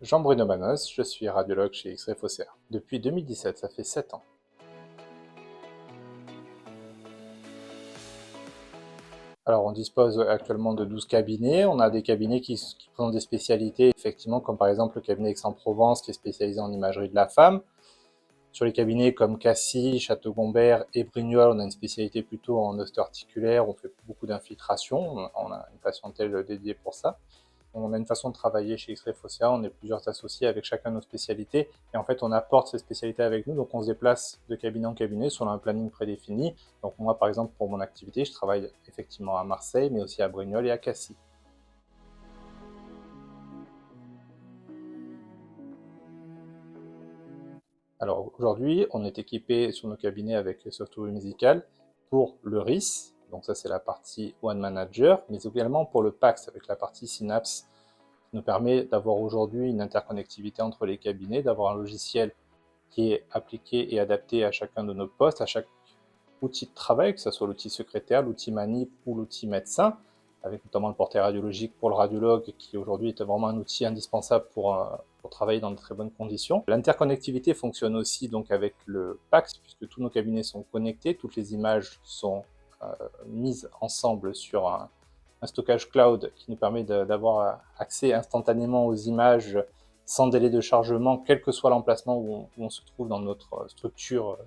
Jean-Bruno Manos, je suis radiologue chez X-Ray Phocéa. Depuis 2017, ça fait 7 ans. Alors, on dispose actuellement de 12 cabinets. On a des cabinets qui présentent des spécialités, effectivement, comme par exemple le cabinet Aix-en-Provence, qui est spécialisé en imagerie de la femme. Sur les cabinets comme Cassis, Château-Gombert et Brignoles, on a une spécialité plutôt en osteoarticulaire. On fait beaucoup d'infiltration. On a une patientèle dédiée pour ça. On a une façon de travailler chez X-Ray Phocéa, on est plusieurs associés avec chacun nos spécialités, et en fait on apporte ces spécialités avec nous, donc on se déplace de cabinet en cabinet selon un planning prédéfini. Donc moi par exemple pour mon activité, je travaille effectivement à Marseille, mais aussi à Brignoles et à Cassis. Alors aujourd'hui, on est équipé sur nos cabinets avec le software musical pour le RIS, donc ça c'est la partie One Manager, mais également pour le PACS avec la partie Synapse, nous permet d'avoir aujourd'hui une interconnectivité entre les cabinets, d'avoir un logiciel qui est appliqué et adapté à chacun de nos postes, à chaque outil de travail, que ce soit l'outil secrétaire, l'outil manip ou l'outil médecin, avec notamment le portail radiologique pour le radiologue, qui aujourd'hui est vraiment un outil indispensable pour travailler dans de très bonnes conditions. L'interconnectivité fonctionne aussi donc avec le PACS, puisque tous nos cabinets sont connectés, toutes les images sont mises ensemble sur un stockage cloud qui nous permet d'avoir accès instantanément aux images sans délai de chargement, quel que soit l'emplacement où on se trouve dans notre structure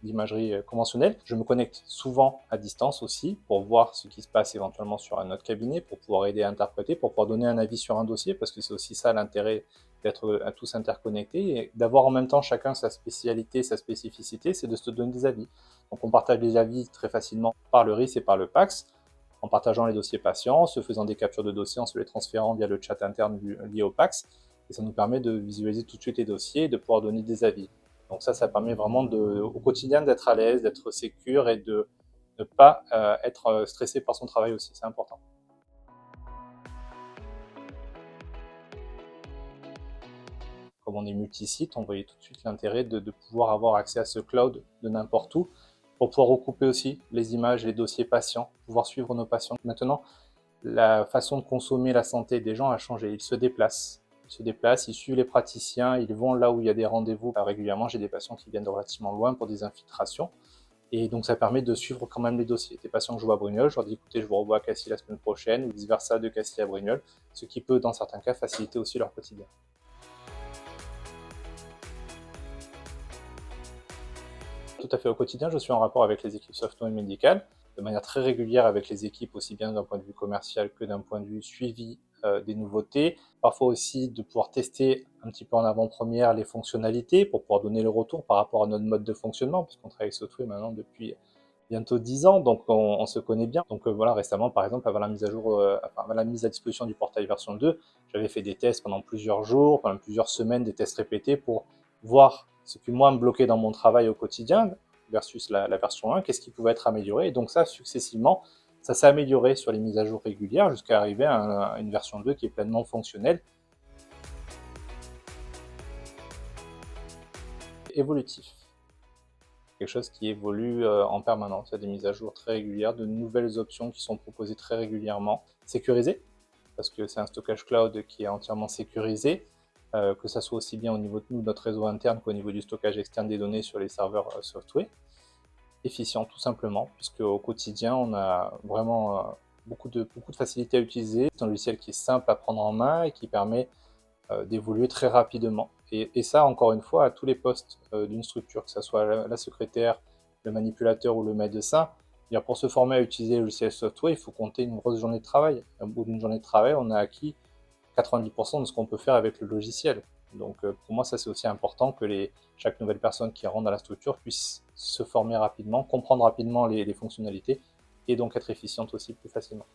d'imagerie conventionnelle. Je me connecte souvent à distance aussi pour voir ce qui se passe éventuellement sur un autre cabinet, pour pouvoir aider à interpréter, pour pouvoir donner un avis sur un dossier, parce que c'est aussi ça l'intérêt d'être à tous interconnectés et d'avoir en même temps chacun sa spécialité, sa spécificité, c'est de se donner des avis. Donc on partage les avis très facilement par le RIS et par le PACS, en partageant les dossiers patients, en se faisant des captures de dossiers, en se les transférant via le chat interne lié au PACS. Et ça nous permet de visualiser tout de suite les dossiers et de pouvoir donner des avis. Donc ça permet vraiment au quotidien d'être à l'aise, d'être sécure et de ne pas être stressé par son travail aussi, c'est important. Comme on est multi-site, on voyait tout de suite l'intérêt de pouvoir avoir accès à ce cloud de n'importe où, pour pouvoir recouper aussi les images, les dossiers patients, pouvoir suivre nos patients. Maintenant, la façon de consommer la santé des gens a changé, ils se déplacent. Ils se déplacent, ils suivent les praticiens, ils vont là où il y a des rendez-vous. Régulièrement, j'ai des patients qui viennent de relativement loin pour des infiltrations. Et donc, ça permet de suivre quand même les dossiers. Des patients que je vois à Brignoles, je leur dis écoutez, je vous revois à Cassis la semaine prochaine, ou vice-versa de Cassis à Brignoles, ce qui peut, dans certains cas, faciliter aussi leur quotidien. Tout à fait, au quotidien, je suis en rapport avec les équipes software médicales, de manière très régulière avec les équipes, aussi bien d'un point de vue commercial que d'un point de vue suivi des nouveautés. Parfois aussi de pouvoir tester un petit peu en avant-première les fonctionnalités pour pouvoir donner le retour par rapport à notre mode de fonctionnement, puisqu'on travaille avec software maintenant depuis bientôt 10 ans, donc on se connaît bien. Donc voilà, récemment, par exemple, avant la mise à jour, avant la mise à disposition du portail version 2, j'avais fait des tests pendant plusieurs jours, pendant plusieurs semaines, des tests répétés pour voir ce qui, moi, me bloquait dans mon travail au quotidien versus la version 1, qu'est-ce qui pouvait être amélioré. Et donc ça, successivement, ça s'est amélioré sur les mises à jour régulières jusqu'à arriver à une version 2 qui est pleinement fonctionnelle. Évolutif. Quelque chose qui évolue en permanence. Il y a des mises à jour très régulières, de nouvelles options qui sont proposées très régulièrement. Sécurisé, parce que c'est un stockage cloud qui est entièrement sécurisé, que ça soit aussi bien au niveau de nous, notre réseau interne, qu'au niveau du stockage externe des données sur les serveurs software. Efficient tout simplement, puisque au quotidien on a vraiment beaucoup de facilité à utiliser. C'est un logiciel qui est simple à prendre en main et qui permet d'évoluer très rapidement. Et ça, encore une fois, à tous les postes d'une structure, que ce soit la secrétaire, le manipulateur ou le médecin, pour se former à utiliser le logiciel software, il faut compter une grosse journée de travail. Au bout d'une journée de travail, on a acquis 90% de ce qu'on peut faire avec le logiciel. Donc pour moi, ça c'est aussi important que chaque nouvelle personne qui rentre dans la structure puisse se former rapidement, comprendre rapidement les fonctionnalités et donc être efficiente aussi plus facilement.